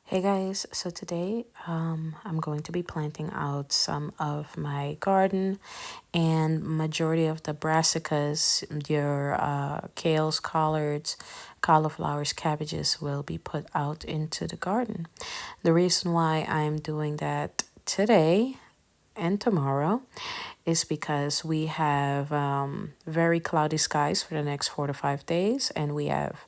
Hey guys, so today I'm going to be planting out some of my garden, and majority of the brassicas, your kales, collards, cauliflowers, cabbages will be put out into the garden. The reason why I'm doing that today and tomorrow is because we have very cloudy skies for the next 4 to 5 days, and we have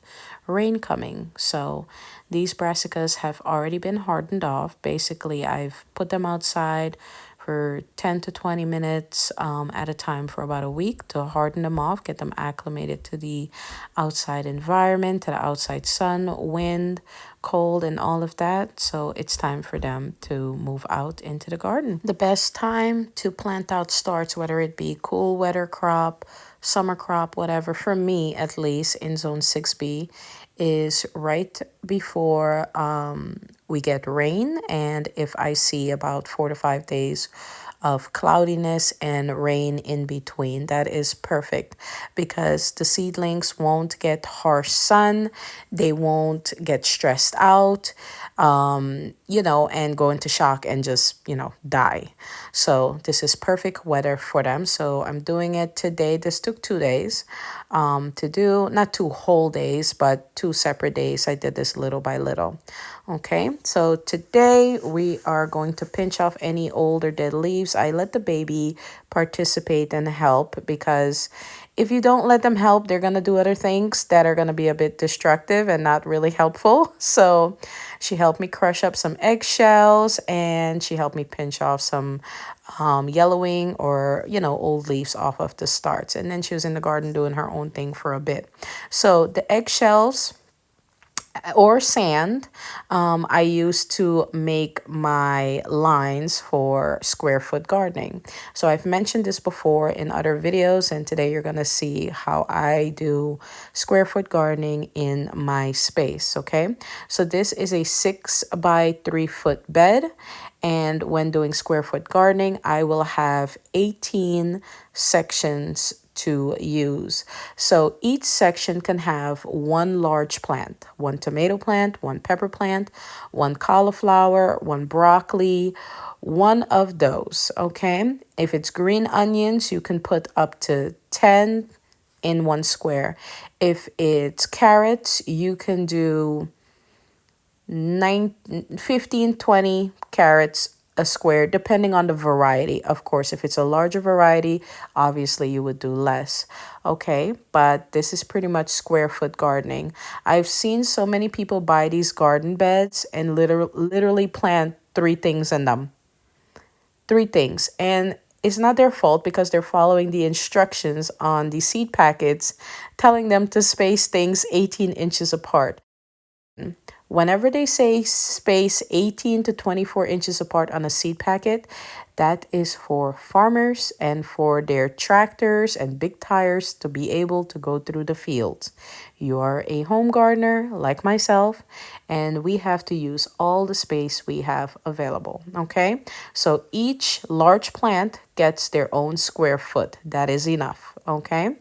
rain coming. So these brassicas have already been hardened off. Basically, I've put them outside for 10 to 20 minutes at a time for about a week to harden them off, get them acclimated to the outside environment, to the outside sun, wind, cold, and all of that. So it's time for them to move out into the garden. The best time to plant out starts, whether it be cool weather crop, summer crop, whatever, for me at least in zone 6B, is right before we get rain. And if I see about 4 to 5 days of cloudiness and rain in between, that is perfect because the seedlings won't get harsh sun, they won't get stressed out, and go into shock and just, die. So this is perfect weather for them. So I'm doing it today. This took 2 days to do, not 2 whole days, but 2 separate days. I did this little by little. Okay, so today we are going to pinch off any old or dead leaves. I let the baby participate and help because if you don't let them help, they're going to do other things that are going to be a bit destructive and not really helpful. So she helped me crush up some eggshells, and she helped me pinch off some yellowing or, old leaves off of the starts. And then she was in the garden doing her own thing for a bit. So the eggshells or sand I use to make my lines for square foot gardening. So I've mentioned this before in other videos, and today you're going to see how I do square foot gardening in my space. Okay, so this is a 6 by 3 foot bed, and when doing square foot gardening I will have 18 sections to use. So each section can have one large plant, one tomato plant, one pepper plant, one cauliflower, one broccoli, one of those. Okay. If it's green onions, you can put up to 10 in one square. If it's carrots, you can do 15, 20 carrots a square, depending on the variety. Of course, if it's a larger variety, obviously you would do less. Okay, but this is pretty much square foot gardening. I've seen so many people buy these garden beds and literally plant 3 things in them. 3 things. And it's not their fault because they're following the instructions on the seed packets telling them to space things 18 inches apart. Whenever they say space 18 to 24 inches apart on a seed packet, that is for farmers and for their tractors and big tires to be able to go through the fields. You are a home gardener like myself, and we have to use all the space we have available. Okay, so each large plant gets their own square foot. That is enough. Okay,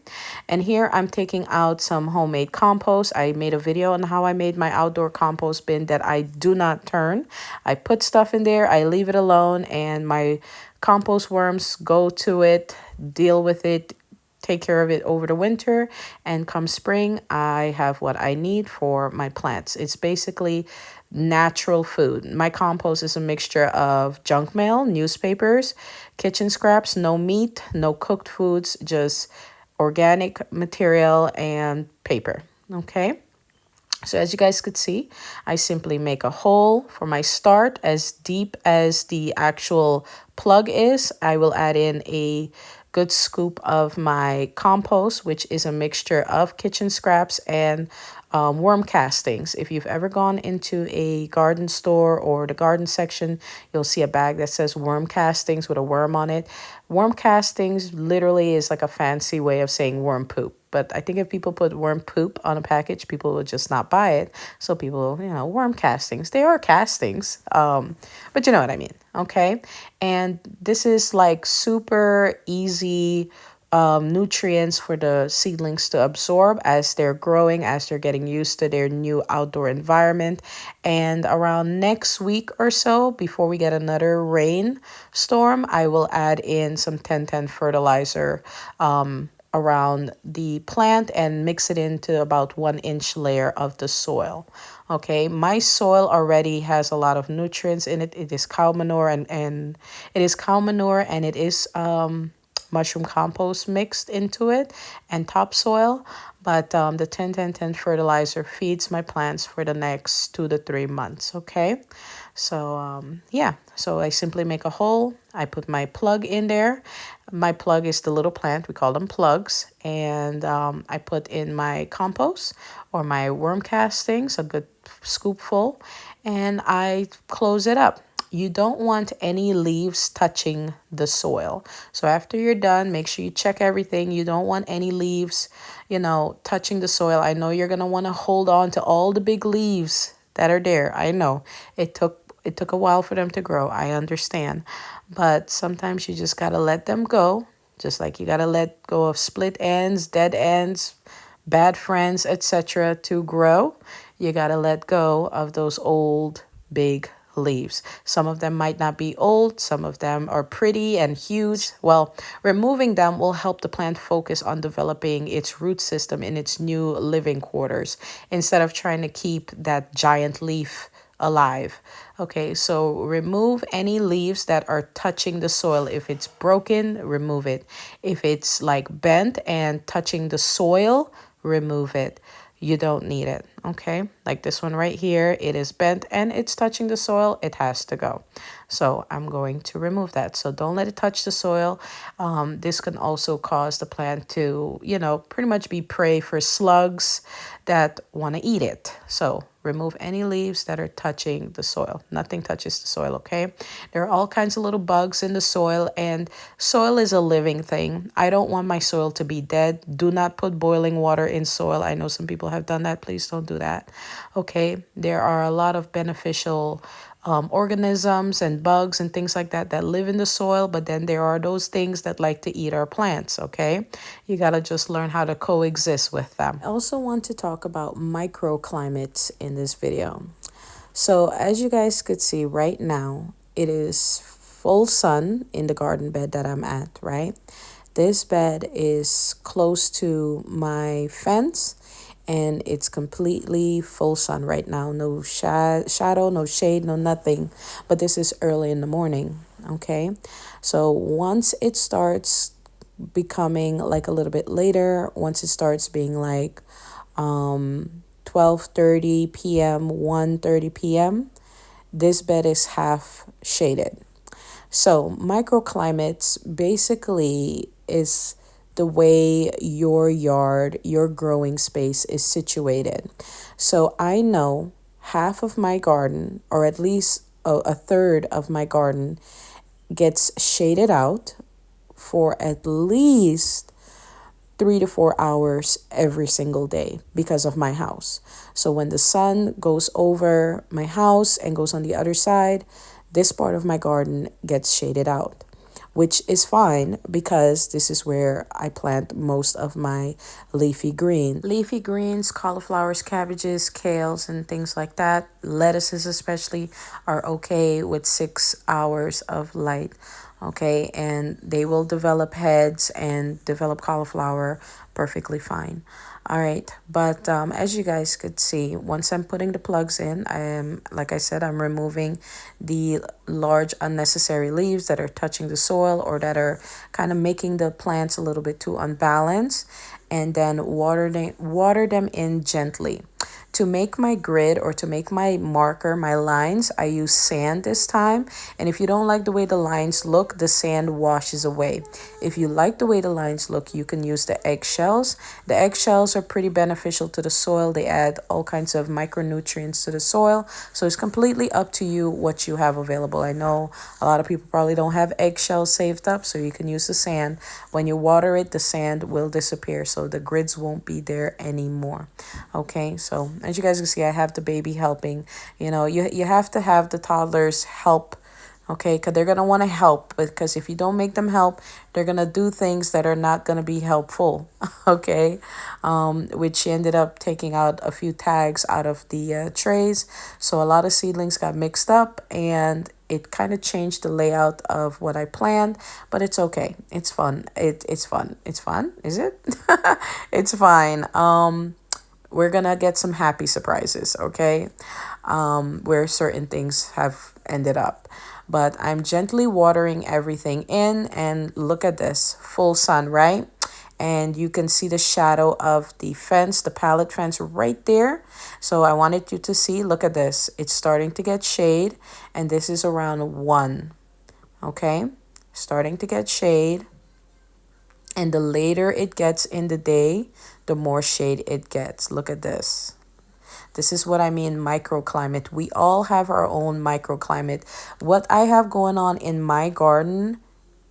and here I'm taking out some homemade compost. I made a video on how I made my outdoor compost bin that I do not turn. I put stuff in there, I leave it alone, and my compost worms go to it, deal with it, take care of it over the winter, and come spring I have what I need for my plants. It's basically natural food. My compost is a mixture of junk mail, newspapers, kitchen scraps, no meat, no cooked foods, just organic material and paper. Okay, so as you guys could see, I simply make a hole for my start as deep as the actual plug is. I will add in a good scoop of my compost, which is a mixture of kitchen scraps and worm castings. If you've ever gone into a garden store or the garden section, you'll see a bag that says worm castings with a worm on it. Worm castings literally is like a fancy way of saying worm poop. But I think if people put worm poop on a package, people would just not buy it. So people, worm castings, they are castings. But you know what I mean. Okay. And this is like super easy nutrients for the seedlings to absorb as they're growing, as they're getting used to their new outdoor environment. And around next week or so, before we get another rain storm, I will add in some 10-10 fertilizer around the plant and mix it into about 1 inch layer of the soil. Okay, my soil already has a lot of nutrients in it. It is cow manure and it is cow manure and it is mushroom compost mixed into it and topsoil. But the 10-10-10 fertilizer feeds my plants for the next 2 to 3 months. Okay, so yeah, so I simply make a hole. I put my plug in there. My plug is the little plant. We call them plugs. And I put in my compost or my worm castings, a good scoopful, and I close it up. You don't want any leaves touching the soil. So after you're done, make sure you check everything. You don't want any leaves, touching the soil. I know you're going to want to hold on to all the big leaves that are there. I know it took a while for them to grow. I understand. But sometimes you just got to let them go. Just like you got to let go of split ends, dead ends, bad friends, etc. to grow. You got to let go of those old big leaves. Some of them might not be old, some of them are pretty and huge. Well, removing them will help the plant focus on developing its root system in its new living quarters instead of trying to keep that giant leaf alive. Okay, so remove any leaves that are touching the soil. If it's broken, remove it. If it's like bent and touching the soil, remove it. You don't need it. Okay, like this one right here, it is bent and it's touching the soil. It has to go. So I'm going to remove that. So don't let it touch the soil. This can also cause the plant to, pretty much be prey for slugs that want to eat it. So remove any leaves that are touching the soil. Nothing touches the soil, okay? There are all kinds of little bugs in the soil, and soil is a living thing. I don't want my soil to be dead. Do not put boiling water in soil. I know some people have done that. Please don't do that, okay? There are a lot of beneficial organisms and bugs and things like that that live in the soil, but then there are those things that like to eat our plants, okay? You got to just learn how to coexist with them. I also want to talk about microclimates in this video. So as you guys could see right now, it is full sun in the garden bed that I'm at, right? This bed is close to my fence and it's completely full sun right now. No shadow, no shade, no nothing. But this is early in the morning, okay? So once it starts becoming like a little bit later, once it starts being like 12:30 p.m., 1:30 p.m., this bed is half shaded. So microclimates basically is the way your yard, your growing space is situated. So I know half of my garden, or at least a third of my garden, gets shaded out for at least 3 to 4 hours every single day because of my house. So when the sun goes over my house and goes on the other side, this part of my garden gets shaded out, which is fine because this is where I plant most of my leafy greens. Leafy greens, cauliflowers, cabbages, kales, and things like that. Lettuces especially are okay with 6 hours of light. Okay, and they will develop heads and develop cauliflower perfectly fine. All right, but as you guys could see, once I'm putting the plugs in, like I said, I'm removing the large unnecessary leaves that are touching the soil or that are kind of making the plants a little bit too unbalanced, and then water them in gently. To make my grid or to make my marker, my lines, I use sand this time. And if you don't like the way the lines look, the sand washes away. If you like the way the lines look, you can use the eggshells. The eggshells are pretty beneficial to the soil. They add all kinds of micronutrients to the soil. So it's completely up to you what you have available. I know a lot of people probably don't have eggshells saved up, so you can use the sand. When you water it, the sand will disappear, so the grids won't be there anymore. Okay, so as you guys can see, I have the baby helping. You have to have the toddlers help okay? Because they're going to want to help, because if you don't make them help, they're going to do things that are not going to be helpful, okay? Which she ended up taking out a few tags out of the trays. So a lot of seedlings got mixed up, and it kind of changed the layout of what I planned, but it's okay. It's fun. It's fun. It's fun. Is it? It's fine. We're gonna get some happy surprises, okay? Where certain things have ended up. But I'm gently watering everything in, and look at this, full sun, right? And you can see the shadow of the fence, the pallet fence right there. So I wanted you to see, look at this. It's starting to get shade, and this is around 1, okay? Starting to get shade. And the later it gets in the day, the more shade it gets. Look at this. This is what I mean, microclimate. We all have our own microclimate. What I have going on in my garden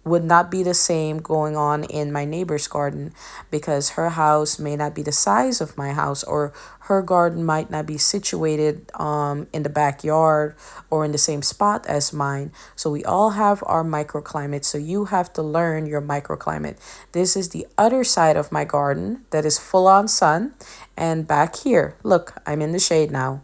would not be the same going on in my neighbor's garden, because her house may not be the size of my house, or her garden might not be situated in the backyard or in the same spot as mine. So we all have our microclimate. So you have to learn your microclimate. This is the other side of my garden that is full on sun. And back here, look, I'm in the shade now.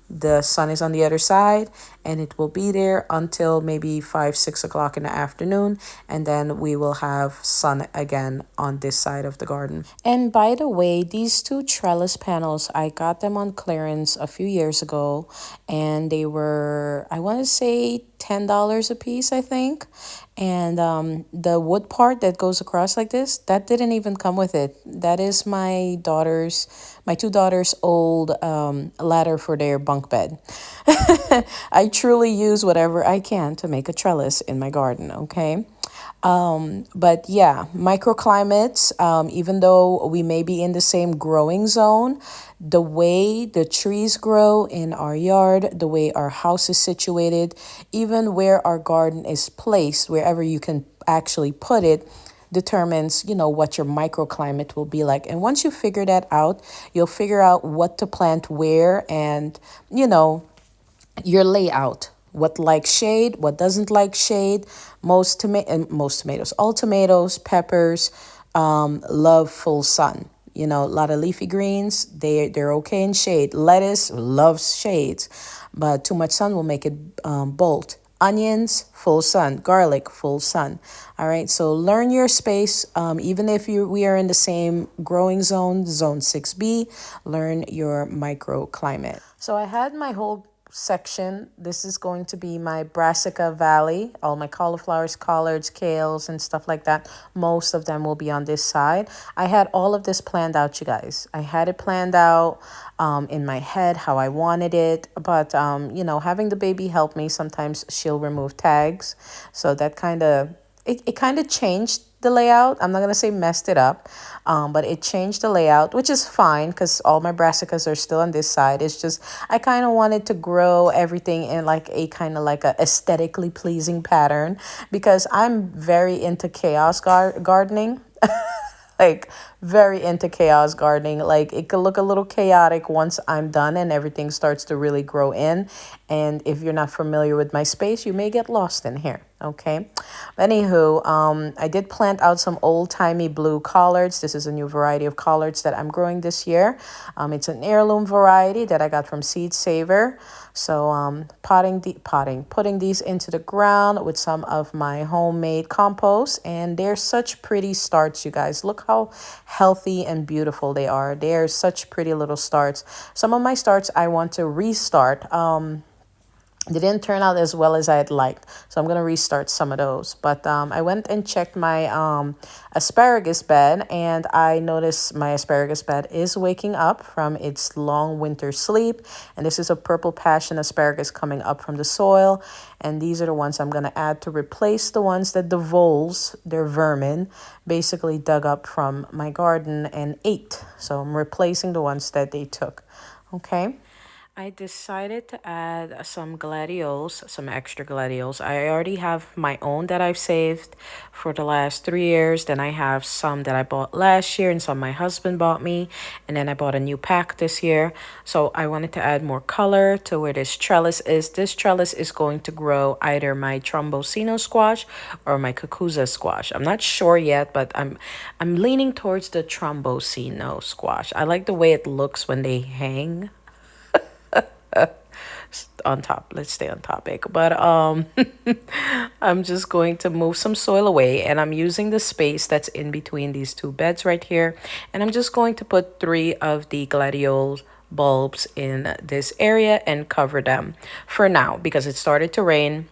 The sun is on the other side, and it will be there until maybe 5, 6 o'clock in the afternoon, and then we will have sun again on this side of the garden. And by the way, these 2 trellis panels, I got them on clearance a few years ago, and they were, I want to say, $10 a piece, I think. And the wood part that goes across like this, that didn't even come with it. That is my 2 daughters' old ladder for their bunk bed. I truly use whatever I can to make a trellis in my garden, okay? But yeah, microclimates, even though we may be in the same growing zone, the way the trees grow in our yard, the way our house is situated, even where our garden is placed, wherever you can actually put it, determines, what your microclimate will be like. And once you figure that out, you'll figure out what to plant where, and, your layout. What likes shade, what doesn't like shade. Most tomatoes, all tomatoes, peppers, love full sun. A lot of leafy greens, they're okay in shade. Lettuce loves shades, but too much sun will make it bolt. Onions, full sun. Garlic, full sun. All right, so learn your space. Even if we are in the same growing zone, zone 6B, learn your microclimate. So I had my whole section. This is going to be my brassica valley. All my cauliflowers, collards, kales, and stuff like that. Most of them will be on this side. I had all of this planned out, you guys. I had it planned out in my head how I wanted it. But, having the baby help me, sometimes she'll remove tags. So that it kind of changed the layout. I'm not going to say messed it up, but it changed the layout, which is fine because all my brassicas are still on this side. It's just I kind of wanted to grow everything in like a aesthetically pleasing pattern, because I'm very into chaos gardening. Like very into chaos gardening. Like it could look a little chaotic once I'm done and everything starts to really grow in. And if you're not familiar with my space, you may get lost in here. Okay. Anywho, I did plant out some old-timey blue collards. This is a new variety of collards that I'm growing this year. It's an heirloom variety that I got from Seed Saver. So putting these into the ground with some of my homemade compost, and they're such pretty starts, you guys. Look how healthy and beautiful they are. They're such pretty little starts. Some of my starts I want to restart. They didn't turn out as well as I'd liked, so I'm going to restart some of those. But I went and checked my asparagus bed, and I noticed my asparagus bed is waking up from its long winter sleep. And this is a purple passion asparagus coming up from the soil. And these are the ones I'm going to add to replace the ones that the voles, their vermin, basically dug up from my garden and ate. So I'm replacing the ones that they took. Okay. I decided to add some gladiols, some extra gladiols. I already have my own that I've saved for the last 3 years. Then I have some that I bought last year and some my husband bought me. And then I bought a new pack this year. So I wanted to add more color to where this trellis is. This trellis is going to grow either my trombosino squash or my cucuza squash. I'm not sure yet, but I'm leaning towards the trombosino squash. I like the way it looks when they hang on top. Let's stay on topic, but I'm just going to move some soil away, and I'm using the space that's in between these two beds right here, and I'm just going to put 3 of the gladiolus bulbs in this area and cover them for now because it started to rain.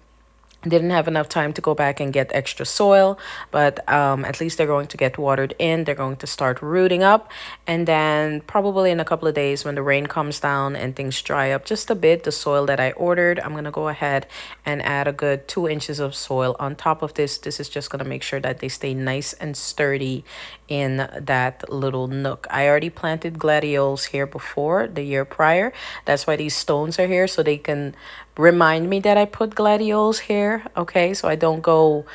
Didn't have enough time to go back and get extra soil, but at least they're going to get watered in. They're going to start rooting up, and then probably in a couple of days when the rain comes down and things dry up just a bit, the soil that I ordered, I'm going to go ahead and add a good 2 inches of soil on top of this. This is just going to make sure that they stay nice and sturdy in that little nook. I already planted gladiols here before, the year prior. That's why these stones are here, so they can remind me that I put gladiols here. Okay, so I don't go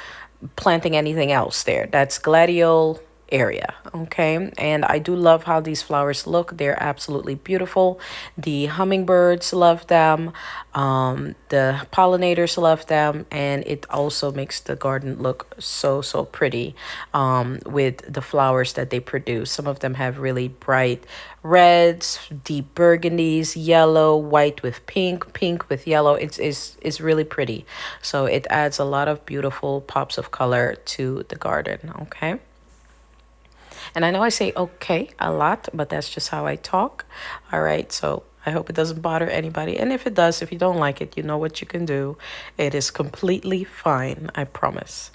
planting anything else there. That's gladiole area. Okay, and I do love how these flowers look. They're absolutely beautiful. The hummingbirds love them, the pollinators love them, and it also makes the garden look so pretty with the flowers that they produce. Some of them have really bright reds, deep burgundies, yellow, white with pink, pink with yellow. It's really pretty. So it adds a lot of beautiful pops of color to the garden. Okay. And I know I say okay a lot, but that's just how I talk. All right. So I hope it doesn't bother anybody. And if it does, if you don't like it, you know what you can do. It is completely fine. I promise.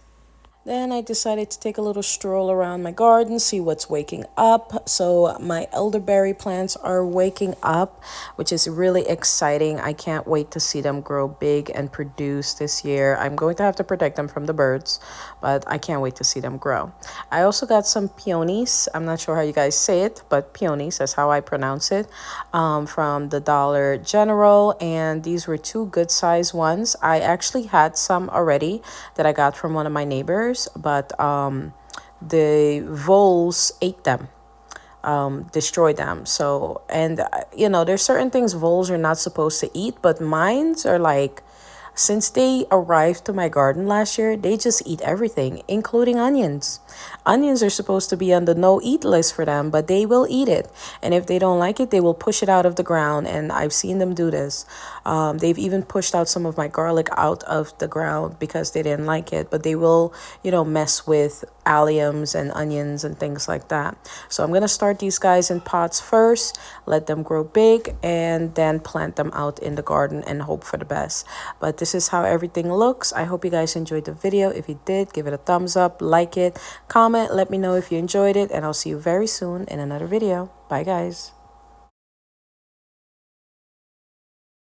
Then I decided to take a little stroll around my garden, see what's waking up. So my elderberry plants are waking up, which is really exciting. I can't wait to see them grow big and produce this year. I'm going to have to protect them from the birds, but I can't wait to see them grow. I also got some peonies. I'm not sure how you guys say it, but peonies, that's how I pronounce it, from the Dollar General. And these were 2 good size ones. I actually had some already that I got from one of my neighbors, but the voles ate them, destroyed them. So, and there's certain things voles are not supposed to eat, but mines are like, since they arrived to my garden last year, they just eat everything, including onions. Onions are supposed to be on the no-eat list for them, but they will eat it. And if they don't like it, they will push it out of the ground. And I've seen them do this. They've even pushed out some of my garlic out of the ground because they didn't like it. But they will, mess with alliums and onions and things like that. So I'm going to start these guys in pots first, let them grow big, and then plant them out in the garden and hope for the best. But this is how everything looks. I hope you guys enjoyed the video. If you did, give it a thumbs up, like it, comment, let me know if you enjoyed it, and I'll see you very soon in another video. Bye guys.